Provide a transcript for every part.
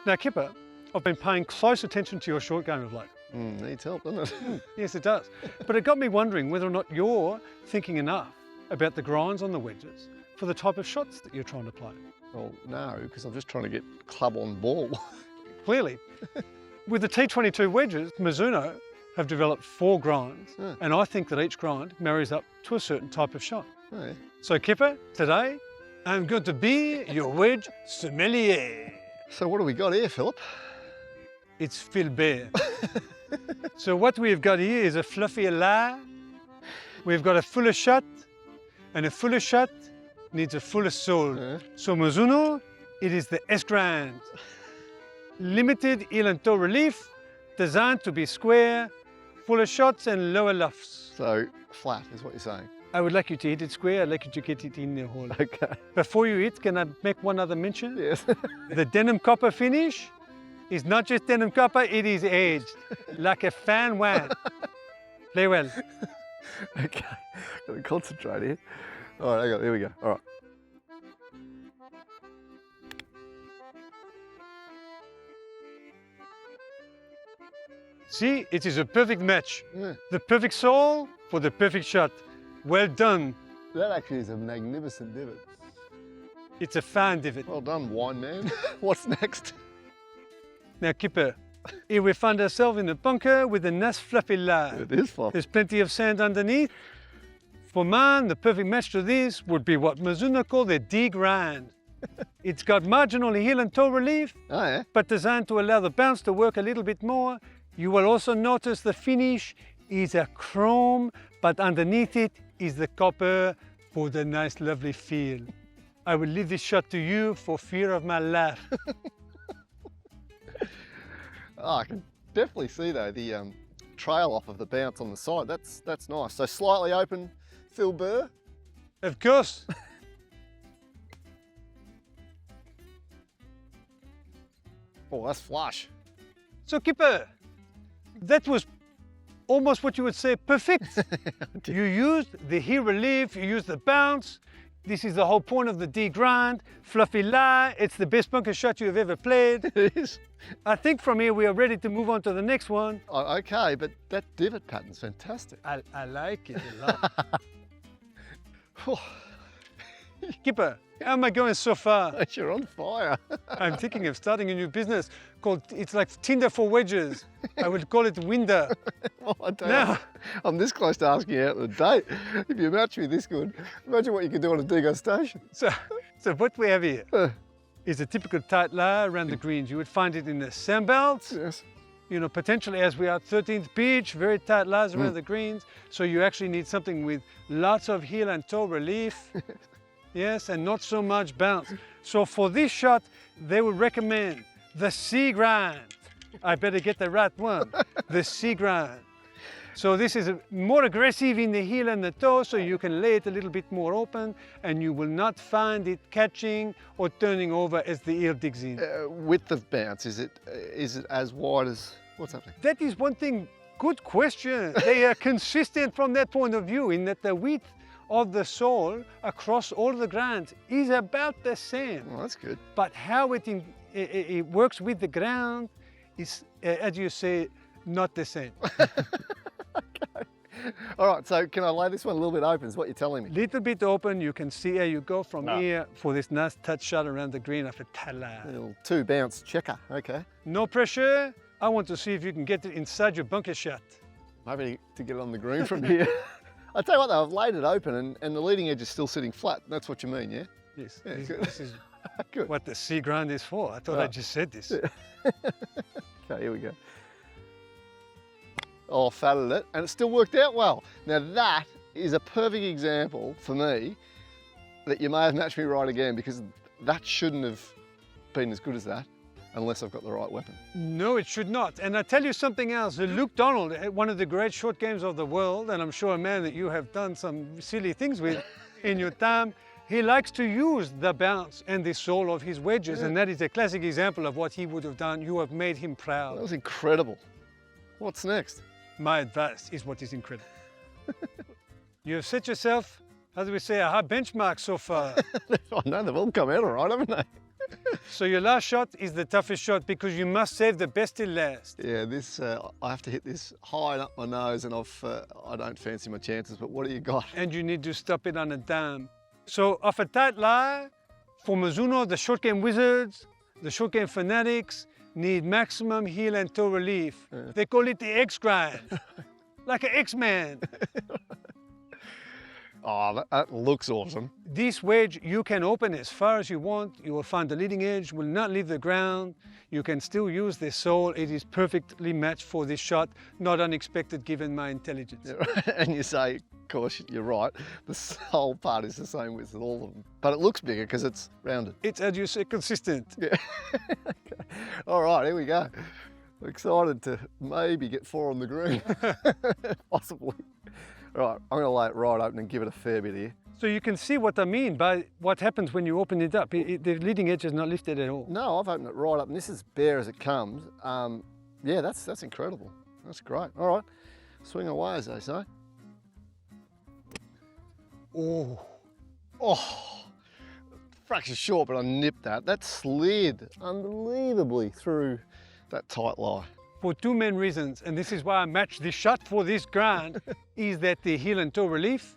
Now, Kippa, I've been paying close attention to your short game of late. Needs help, doesn't it? Yes, it does. But it got me wondering whether or not you're thinking enough about the grinds on the wedges for the type of shots that you're trying to play. Well, no, because I'm just trying to get club on ball. Clearly. With the T22 wedges, Mizuno have developed 4 grinds, and I think that each grind marries up to a certain type of shot. Oh, yeah. So Kippa, today, I'm going to be your wedge sommelier. So what do we got here, Philip? It's Philbert. So what we've got here is a fluffy la. We've got a fuller shot, and a fuller shot needs a fuller sole. So Mizuno, it is the S grind. Limited heel and toe relief, designed to be square, fuller shots and lower lofts. So flat is what you're saying? I would like you to hit it square, I'd like you to get it in the hole. Okay. Before you hit, can I make one other mention? Yes. The denim copper finish is not just denim copper, it is aged, like a fan wine. Play well. Okay, got to concentrate here. All right, here we go. All right. See, it is a perfect match. The perfect sole for the perfect shot. Well done. That actually is a magnificent divot. It's a fine divot. Well done, wine man. What's next? Now, Kippa, here we find ourselves in a bunker with a nice fluffy la. It is fluffy. There's plenty of sand underneath. For mine, the perfect match to this would be what Mizuno call the D grind. It's got marginal heel and toe relief, but designed to allow the bounce to work a little bit more. You will also notice the finish is a chrome, but underneath it is the copper for the nice, lovely feel. I will leave this shot to you for fear of my life. I can definitely see though the trail off of the bounce on the side. That's nice. So slightly open, Philbert. Of course. Oh, that's flush. So Kippa, that was almost what you would say perfect. You used the heel relief, you used the bounce. This is the whole point of the D grind. Fluffy la, it's the best bunker shot you have ever played. It is. I think from here we are ready to move on to the next one. Oh, okay, but that divot pattern's fantastic. I like it a lot. Kippa, how am I going so far? You're on fire. I'm thinking of starting a new business called, it's like Tinder for wedges. I would call it Winder. Oh, I don't know. I'm this close to asking you out on a date. If you match me this good, imagine what you could do on a degustation. So what we have here is a typical tight lie around the greens. You would find it in the sand belts. Yes. You know, potentially as we are 13th beach, very tight lies around the greens. So you actually need something with lots of heel and toe relief. Yes, and not so much bounce. So for this shot, they would recommend the C grind. I better get the right one, the C grind. So this is more aggressive in the heel and the toe, so you can lay it a little bit more open, and you will not find it catching or turning over as the heel digs in. Width of bounce, is it as wide as, what's happening? That is one thing, good question. They are consistent from that point of view in that the width of the sole across all the grinds is about the same. Oh, that's good. But how it works with the ground is, as you say, not the same. Okay. All right, so can I lay this one a little bit open is what you're telling me? Little bit open, you can see how you go from here for this nice touch shot around the green after tala. Little 2 bounce checker, okay. No pressure. I want to see if you can get it inside your bunker shot. I'm happy to get it on the green from here. I tell you what though, I've laid it open and the leading edge is still sitting flat. That's what you mean, yeah? Yes, Yeah, this is good. what the C grind is for. I thought I just said this. Yeah. Okay, here we go. Oh, fatted it, and it still worked out well. Now that is a perfect example for me that you may have matched me right again, because that shouldn't have been as good as that unless I've got the right weapon. No, it should not. And I tell you something else. Luke Donald, one of the great short games of the world, and I'm sure a man that you have done some silly things with in your time, he likes to use the bounce and the sole of his wedges, and that is a classic example of what he would have done. You have made him proud. That was incredible. What's next? My advice is what is incredible. You have set yourself as we say, a high benchmark so far. I know, they've all come out all right, haven't they? So your last shot is the toughest shot because you must save the best till last. Yeah, this I have to hit this high up my nose, and I don't fancy my chances. But what do you got? And you need to stop it on a dime. So off a tight lie, for Mizuno, the short game wizards, the short game fanatics need maximum heel and toe relief. Yeah. They call it the X grind, like an X-Man. Oh, that looks awesome. This wedge you can open as far as you want. You will find the leading edge will not leave the ground. You can still use the sole. It is perfectly matched for this shot. Not unexpected given my intelligence. Yeah, and you say, of course, you're right. The sole part is the same with all of them, but it looks bigger because it's rounded. It's, as you say, consistent. Yeah. Okay. All right, here we go. I'm excited to maybe get 4 on the green, possibly. All right, I'm going to lay it right open and give it a fair bit here. So you can see what I mean by what happens when you open it up. The leading edge is not lifted at all. No, I've opened it right up, and this is bare as it comes. Yeah, that's incredible. That's great. All right, swing away, as they say. Oh, fraction short, but I nipped that. That slid unbelievably through that tight lie. For 2 main reasons, and this is why I matched this shot for this grind, is that the heel and toe relief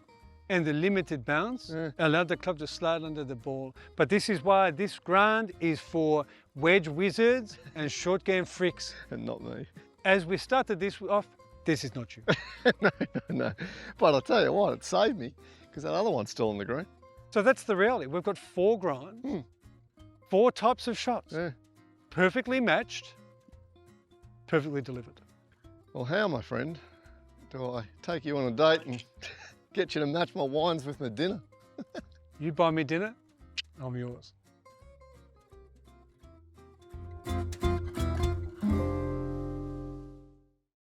and the limited bounce allowed the club to slide under the ball. But this is why this grind is for wedge wizards and short game freaks. And not me. As we started this off, this is not you. No. But I'll tell you what, it saved me, because that other one's still on the green. So that's the reality. We've got 4 grinds, 4 types of shots, perfectly matched, perfectly delivered. Well, how, my friend, do I take you on a date and get you to match my wines with my dinner? You buy me dinner, I'm yours.